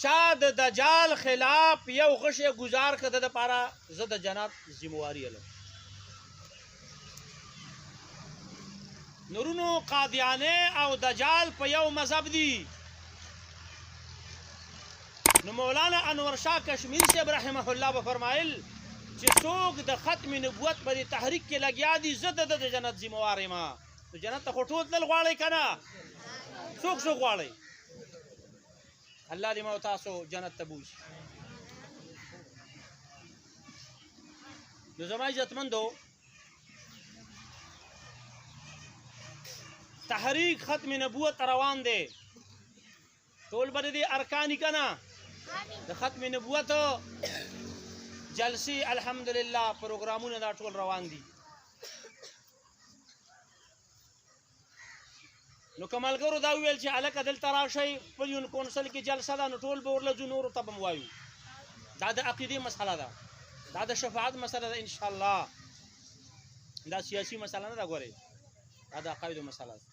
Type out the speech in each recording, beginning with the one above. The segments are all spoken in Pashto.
چا د دجال خلاف یو غشی گزار کده د پاره زه د جنت ذمہواری لرم. نورونو قادیانه او دجال په یو مذهب دي. نو مولانا انور شاه کشمیری صاحب رحمه الله به فرمایل چې څوک د ختم نبوت په تحریک کې لګیا دي زه د جنت ذمہوار یم. نو جنت ته خو ټول تل غواړئ که نه؟ څوک غواړئ؟ الله دې ما او تاسو جنت ته بوځي. نو زما عزتمندو تحریک ختم نبوت روان دی. ټول به دې ارکانی که نه؟ د ختم نبوت جلسی الحمدلله پروګرامونه دا ټول روان دي. نو که ملګرو دا وویل چې هلکه دلته راشئ په یون کونسل کې جلسه ده نو ټول به ورله ځو، نورو ته به م وایو. دا د عقیدې مسله ده، دا د شفاعت مسله ده انشاءالله. دا سیاسي مسله نه ده، ګورئ دا د عقایدو مسله ده.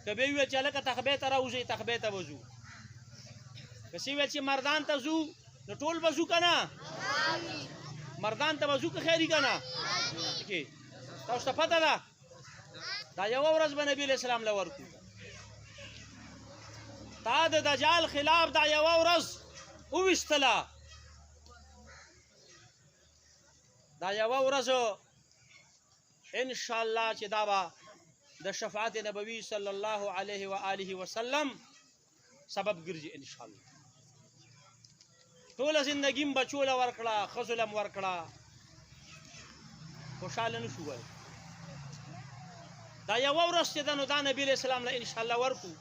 که به یې وویل چې هلکه تخبې ته راوځئ تخبې ته به ځو. که څه ویل چې مردان ته ځو نو ټول به ځو که نه؟ مردان ته به ځو که خیري که نه؟ تاسو ته پته ده دا یوه ورځ به نبي علیه السلام له ورکو. تا د دجال خلاف دا یوه ورځ وویستله، دا یوه ورځ انشاءالله چې دا به د شفاعت نبوي صلی الله علیه و آله وسلم سبب ګرځي انشاءالله. ټوله زندګي م بچو له ورکړه، ښځو له م ورکړه، خوشحاله نه شو وی. دا یوه ورځ چې ده نو دا نبي علیه السلام له انشاءالله ورکو.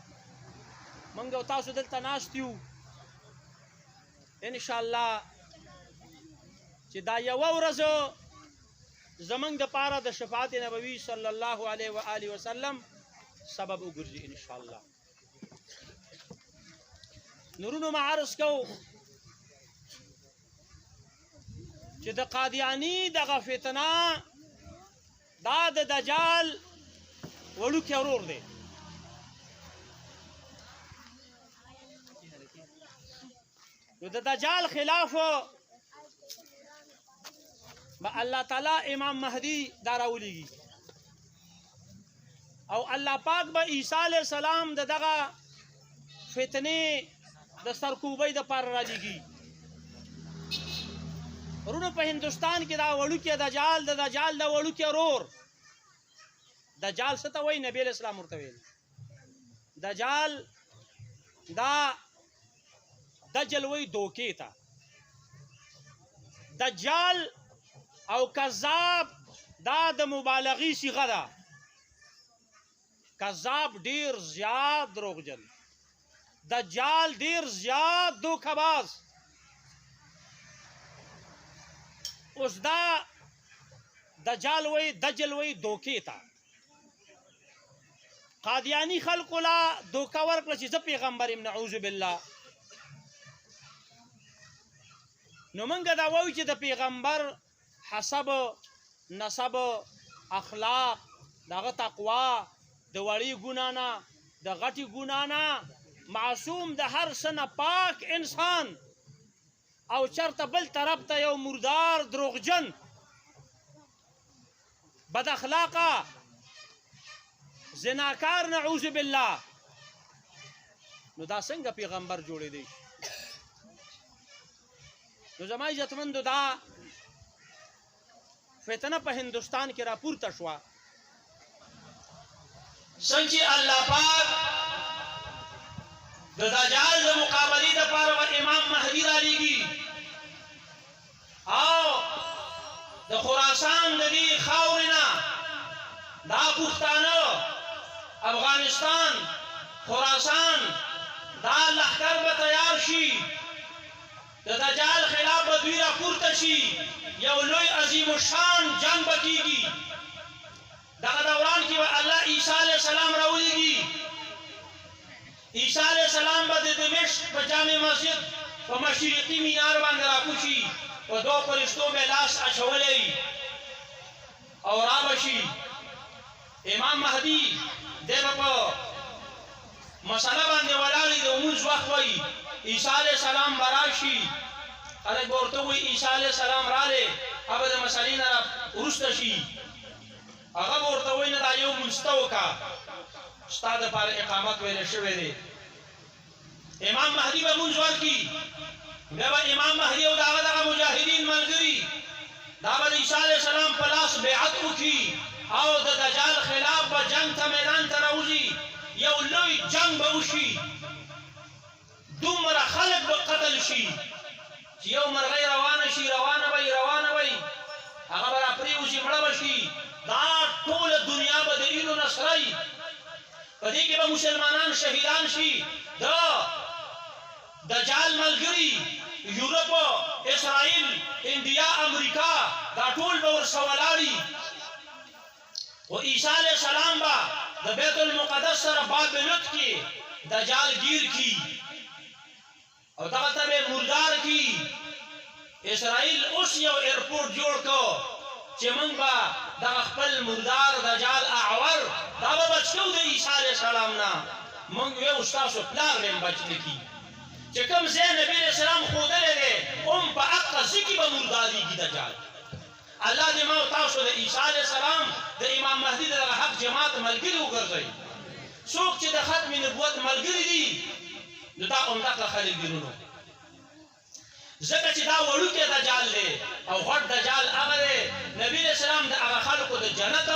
موږ او تاسو دلته ناست یو انشاءالله چې دا یوه ورځ زمونږ دپاره د شفاعت نبوي صلی الله علیه و آله وسلم سبب وګرځي انشاءالله. نورونو ما عرض کو چې د قادیاني دغه فتنه دا د دجال وړوکی ورور دی. نو د دجال خلاف به الله تعالی امام مهدي دا راولیږي او الله پاک به عیسی علیه السلام د دغه فتنې د سرکوبۍ دپاره رالیږي. ورونو په هندوستان کې دا وړوکی دجال د دجال د وړوکی ورور دجال څه ته وایي؟ نبي علیه السلام ورته ویل دجال دا دجل وایي دوکې ته. دجال او کذاب دا د مبالغې صیغه ده. کذاب ډیر زیات دروغجن، دجال ډیر زیات دوکه‌باز. اوس دا دجال وایي دجل وایي دوکې ته. قادیانی خلقو لا دوکه ورکړه چې زه پیغمبر یم، نعوذ بالله. نو موږ دا وایو چې د پیغمبر حسب نسب اخلاق دغه تقوا د وړې ګناه نه د غټې ګناه نه معصوم د هر څه نه پاک انسان او چرته بل طرف ته یو مردار دروغجن بد اخلاقه زناکار نعوذ بالله. نو دا څنګه پیغمبر جوړېدی؟ نو زما عزتمندو دا فتنه په هندوستان کې راپورته شوه. څنګه چې الله پاک د دجال د مقابلې دپاره به امام مهدي رالیږي او د خراسان د دې خاورې نه دا پښتانه افغانستان خراسان دا لښکر به تیار شي، د دجال خلاف به دوی راپورته شي، یو لوی عظیم الشان جنگ به کېږي. دغه دوران کې به الله عیسی علیه السلام راولیږي. عیسی علیه السلام به د دمشق په جامع مسجد په مشرقي مینار باندې راکوشي، په دوه فرشتو به لاس اچولی او را به شي. امام مهدي دی به په مسله باندې ولاړ وي، د لمونځ وخت وایي عیسی علیہ السلام براشي خلک ورته وایي عیسی علیہ السلام راغی هغه د مسلې نه وروسته شي هغه ورته وایي نه دا یو مونځ ته وکړه ستا دپاره اقامت ویلی شوی دی امام مهدي به مونځ ورکړي بیا به امام مهدي او د هغه دغه مجاهدین ملګري دا به د عیسی علیه السلام په لاس بیعت وکړي او د دجال خلاف به جنگ ته میدان ته راوځي یو لوی جنگ به وشي دومره خلک به قتل شي چې یو مرغۍ روانه شي روانه وي هغه به راپرېوځي مړه به شي دا ټوله دنیا به د ایلو نصرۍ په دې کې به مسلمانان شهیدان شي د دجال ملګري یورپ اسرائیل انډیا امریکا دا ټول به ورسره ولاړي و عیسی علیہ السلام با د بیت المقدس سره بابلوت کې دجال گیر کی او دغه ته به مردار کی اسرائیل اوس یو ایرپورټ جوړ کو چې موږ به دغه خپل مردار دجال اعور دا به بچو د عیسی علیہ السلام نه موږ یو ستاسو پلار هم بچ کی چې کوم ځای نبی علیہ السلام ښودلی دی په حقه ځکې به مردارېږي دجال الله دې ما او تاسو د عیسی علیہ السلام د امام مهدي د دغه حق جماعت ملګري وګرځوي څوک چې د ختم نبوت ملګري دي نو دا همدغه خلک دي نو ځکه چې دا وړوکی دجال دی او غټ دجال هغه دی نبی علیہ السلام د هغه خلکو د جنت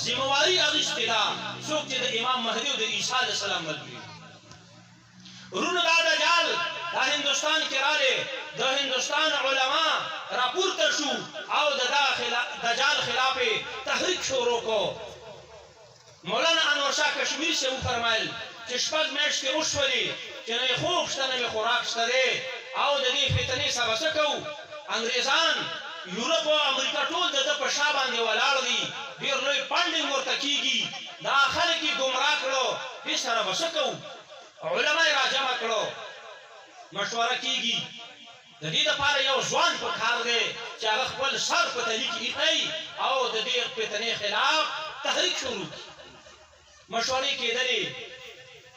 ذمواري اخیستې ده څوک چې د امام مهدي او د عیسی علیہ السلام ملګري رونو دا دجال دا هندوستان کې راغلی د هندوستان علما راپورته شو او د دجال خلاف تحریک شروع کو مولانا انور شاه کشمیری سے وفرمایل چې شپږ میاشتې وشولې چې نه یې خوب شته نه یې خوراک شته دی او د دې فتنې سبا څه کوو انګریزان یورپ او امریکا ټول د ده په شا باندې ولاړ دي ډېر لوی فنډینګ ورته کېږي دا خلک یې ګمراه کړو دې سره به څه کوو علما یې راجمع کړو مشوره کېږي د دې دپاره یو ځوان پکار دی چې هغه خپل سر په تلي کې ایښی او د دې فتنې خلاف تحریک شروع کړي مشورې کېدلې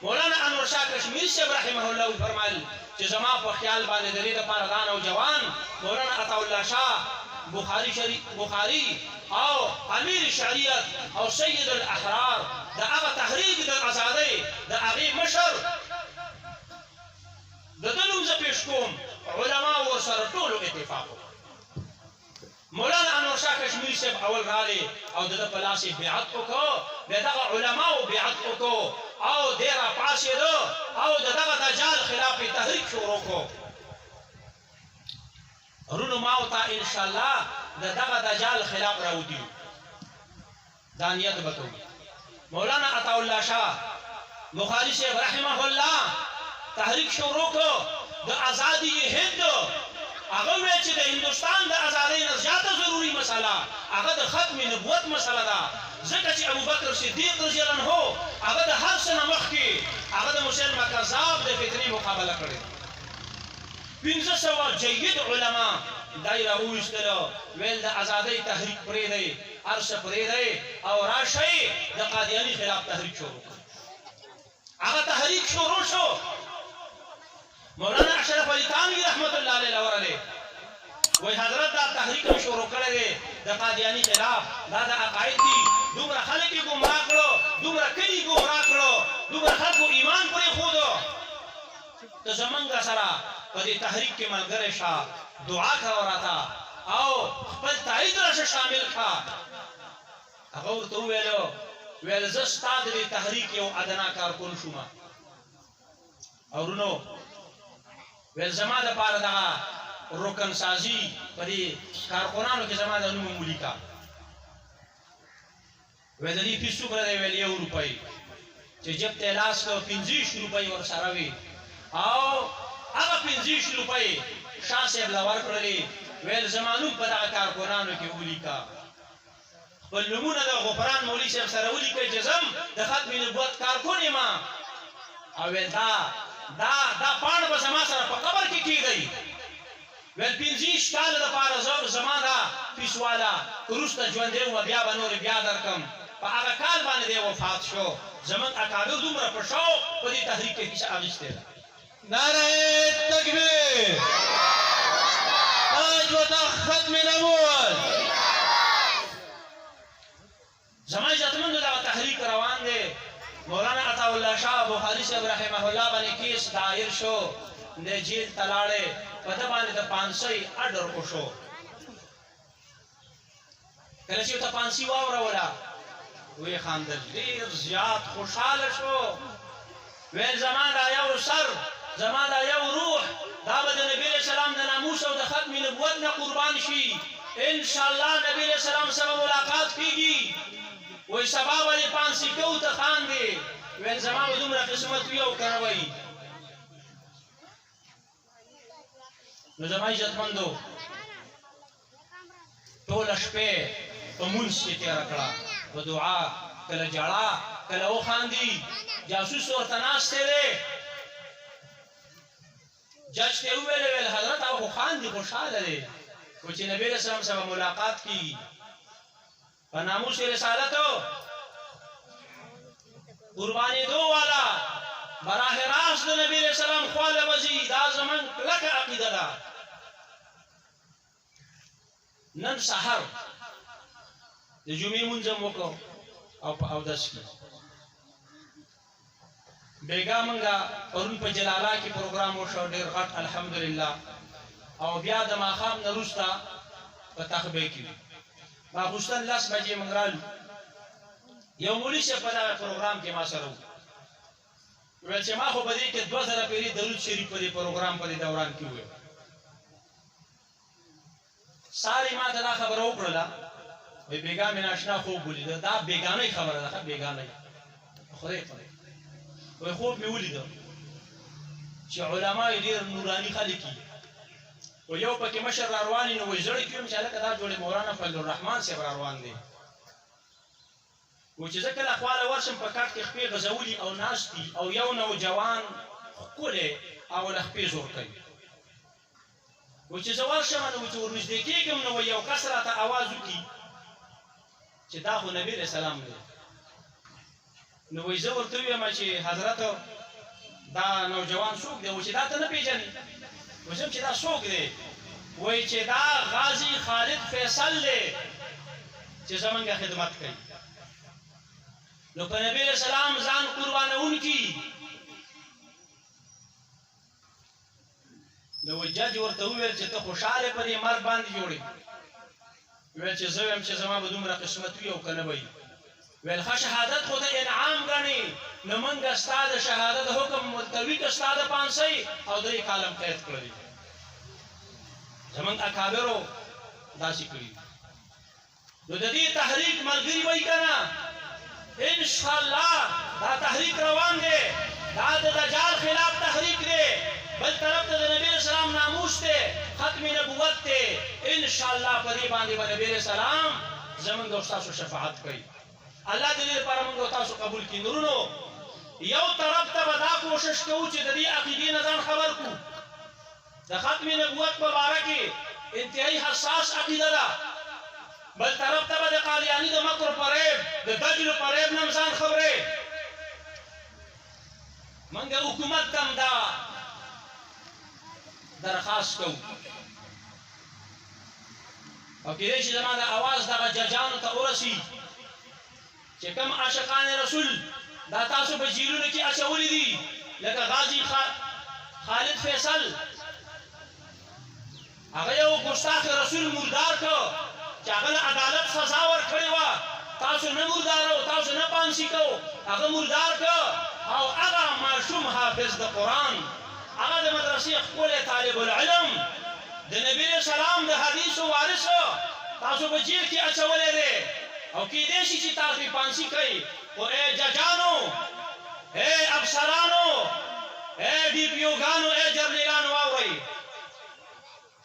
مولانا انور شاه کشمیری صاحب رحمه الله وفرمایل چې زما په خیال باندې د دې دپاره دا نوجوان مولانا عطاالله شاه بخاري او امیر شریعت او سید الاحرار د هغه تحریک د ازادۍ د هغې مشر د ده نوم زه پیش کوم علما ورسره ټولو اتفاق وکړو مولانا انور شاه کشمیری صاحب اول راغی او د ده په لاس یې بیعت وکړو بیا دغه علماو بیعت وکړو او دی راپاڅېده او د دغه دجال خلاف یې تحریک شروع کړو رونو ما ورته انشاءالله د دغه دجال خلاف راودیو دا نیت به کوو مولانا عطاالله شاه بخاري صاحب رحمه الله تحریک شروع کړو د ازادي هند هغه وایي چې د هندوستان د ازادۍ نه زیاته ضروري مسله هغه د ختم نبوت مسله ده ځکه چې ابوبکر صدیق رضی الله عنه هغه د هر څه نه مخکې هغه د مسلم کذاب د فتنې مقابله کړې 1500 جید علما دا یې راوویستلو ویل د ازادۍ تحریک پرېږدئ هر څه پرېږدئ او راشئ د قادیاني خلاف تحریک شروع کړو هغه تحریک شروع شو مولانا اشرف علي تانوي رحمت الله علیه ورغلی وای حضرت دا تحریک شروع کړی دی د قادیاني خلاف دا د عقاید دي دومره خلک یې ګمراه کړو دومره کلي ګمراه کړو دومره خلکو ایمان پرېښودو ته زمونږ سره په دې تحریک کې ملګری شه دعا کوه راته او خپل تایید راشه شامل کړه هغه ورته وویل زه ستا د دې تحریک یو ادنا کارکون شوم او ورونو ویل زما دپاره دغه رکن سازي په دې کارکونانو کې زما د نوم ولیکه ویل د دې فیس څومره دی ویل 1 روپۍ چې جب ته لاس کړو 25 روپۍ ورسره وي او هغه 25 روپۍ شاه صاحب له ورکړلې ویل زما نوم په دغه کارکونانو کې ولیکه خپل نومونه د غفران مولوي صاحب سره ولیکئ چې زم د ختم نبوت کارکون یم او ویل دا پاڼه به زما سره په قبر کې کېږدئ ویل 25 کاله دپاره زما دا فیس والا که وروسته ژوندی ومه بیا به نورې بیا درکړم په هغه کال باندې دی وفات شو زمونږ اکابر دومره په شوق په دې تحریک کې حصه اخیستې ده نعره تکبیر تاج و تخت ختم نبوت زمان عزتمندو دغه تحریک روان دی مولانا عطا الله شاه بخاری صاحب رحمه الله باندې کیس دایر شو د جیل ته لاړې په ده باندې د پانسۍ اډر وشو کله چې ورته پانسي واوروله ویې خاندل ډېر زیات خوشحاله شو ویل زما دا یو سر زما دا یو روح دا به د نبي علیه السلام د ناموس او د ختم نبوت نه قربان شي انشاءالله نبي علیه السلام سره ملاقات کیږي وی سبا به دې پانسي کو ته خاندې ویل زما به دومره قسمت وي او که نه وي نو زما عزتمندو ټوله شپې په مونځ کې تېره کړه په دعا کله ژړا کله وخاندي جاسوس ورته ناست دی جج ته وویل ویل حضرت هغه خو خاندي خوشحاله دی خو چې نبي علیه السلام سره ملاقات کیږي په ناموس رسالتو قربانېدو والا براه راست د نبي علیه السلام خواله وځي دا زموږ کلکه عقیده ده نن سحر د جمعې مونځ هم وکړو او په اودس کې بیګا منګه پرون په جلالا کې پروګرام وشو ډېر غټ الحمدلله او بیا د ماښام نه وروسته په تخبې کې ماخوستن 10 بجې موږ رالو یو مولوي صاحب په دغه پروګرام کې ما سره و ویل چې ما خو په دې کې 2000 پیرې درود شریف په دې پروګرام په دې دوران کې وویل ساري ما ته دا خبره وکړله وی بیګا مې ناشنا خوب ولیده دا بیګانۍ خبره ده بیګانۍ خدای خدای وی خوب مې ولیده چې علما یې ډېر نوراني خلک دي و یو پکې مشر را روان نو وی زړه کې وم چې هلکه دا جوړې مولانا فضل الرحمن صاحب را روان دی و چې زه کله خواله ورشم په کټ کې خپې غځولي او ناست دي او یو نوجوان ښکلی او له خپې زور کوي و چې زه ورشم نو چې ورنږدې کېږم نو یو کس راته اواز وکړي چې دا خو نبي علیه السلام دی نو وایي زه ورته ویم چې حضرت دا نوجوان څوک دی و چې دا ته نه پېژنې وزم چې دا څوک دی وایي چې دا غازي خالد فیصل دی چې زمونږ خدمت کوي نو په نبي علیه السلام ځان قربانوونکي نو جج ورته وویل چې ته خوشحاله په دې مرګ باندې جوړې ویل چې زه ویم چې زما به دومره قسمت وي او که نه وي ویل ښه شهادت خو ته انعام ګڼې نو موږ ستا د شهادت حکم ملتوي که ستا د پانسۍ او 3 کالم قید کړی زموږ اکابرو داسې کړي نو د دې تحریک ملګري وایي که نه انشاءالله دا تحریک روان دی دا د دجال خلاف تحریک دی بل طرف ته د نبی علیه السلام ناموس دی ختم نبوت دی انشاءالله په دې باندې به نبی علیه السلام زموږ او ستاسو شفاعت کوي الله دې لپاره موږ او تاسو قبول کړي نورونو یو طرف ته به دا کوشش کوو چې د دې عقیدې نه ځان خبر کړو د ختم نبوت په باره کې انتهایی حساس عقیده ده بل طرف ته به د قادیاني د مکر فریب د دجل فریب نه ځان خبرې موږ حکومت ته هم دا درخواست کوو او کېدای شي زما د اواز دغه ججانو ته ورسي چې کوم عاشقان رسول دا تاسو په جیلونو کې اچولي دي لکه غازي خالد فیصل هغه یو ګستاخ رسول مردار کړ چې هغه له عدالت سزا ورکړې وه تاسو نه مردارو تاسو نه پانسي کو هغه مردار کړ او هغه ماشوم حافظ د قرآن هغه د مدرسې ښکلی طالب العلم د نبي علیه السلام د حدیثو وارث تاسو په جیل کې اچولی دی او کېدای شي چې تاسو یې پانسي کوئ خو ای ججانو ای افسرانو ای ډي پي اوګانو ای جرنیلانو واورئ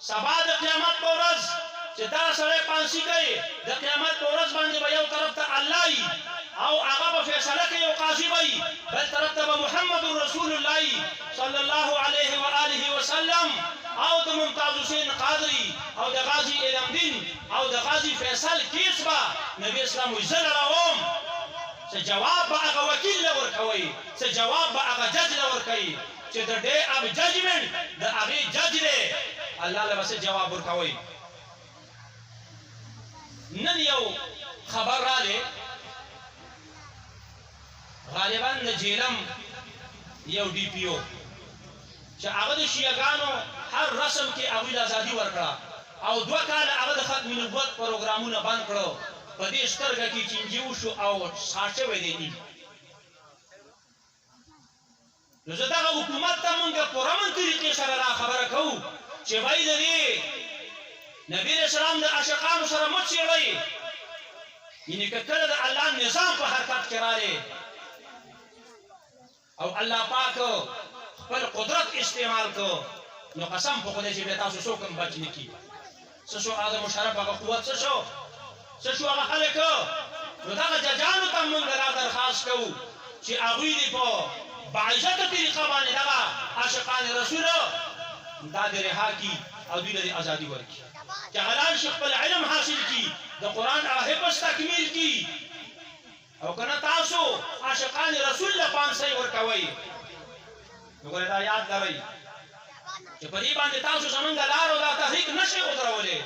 سبا د قیامت په ورځ چې دا سړی پانسي کوي د قیامت په ورځ باندې به یو طرف ته الله وي او هغه به فیصله کوي یو قاضي وي بل طرف ته به محمد رسول الله صلی الله علیه و آله وسلم او د ممتاز حسین قادری او د غازی علمدین او د غازی فیصل کیس به نبی اسلام وی زه لروم څه جواب به هغه وکیل له ورکوئ څه جواب به هغه جج له ورکوي چې چې د ډے اف ججمنٹ د هغه جج دی الله له وسه جواب ورکوي نن یو خبر را دی غالبا د جیلم یو ډي پی او چې هغه د شیعاګانو هر رسم کې هغه د ازادي ورکړه او 2 کال هغه د ختم نبوت پروګرامونه بند کړو په دې سترګه کې چینجی وشو او ساټه وې دی نو زه دا حکومت ته مونږ په رمن طریقې سره را خبره کوو چې وای دی نبی رسول الله د عاشقانو سره مچ وي یعنی کله د الله نظام په حرکت کې راځي او الله پاک خپل قدرت استعمال کو نو قسم په خدای چې به تاسو څوک هم بچ نه کی څه آدم مشرف هغه قوت څه شو هغه خلک نو دا ججانو ته موږ را درخواست کوو چې هغه دی په باعزت طریقه باندې دا عاشقان رسول دا د رها کی او دوی له ازادي ورکی چې حلال شیخ خپل علم حاصل کی د قران حفظ تکمیل کی او کنه تاسو عاشقان رسول له 500 ورکوي وګوره دا یاد لرئ چې په دې باندې تاسو زمونږ لارو دا تحریک نشي ودرولې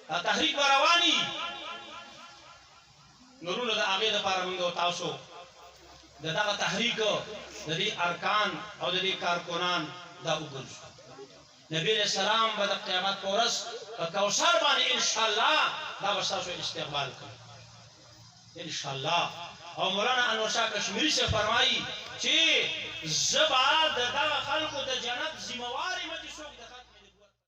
دا تحریک رواني نورونه د هغه لپاره موږ تاسو دغه تحریک د دې ارکان او د دې کارکنان دا وګورئ نبی اسلام بعد قیامت پورس په کوثر باندې ان شاء الله دا وساسو استقبال کوي ان شاء الله او مولانا انور شاه کشمیری سے فرمایي چې زبا د خلکو د جنت ذمہواری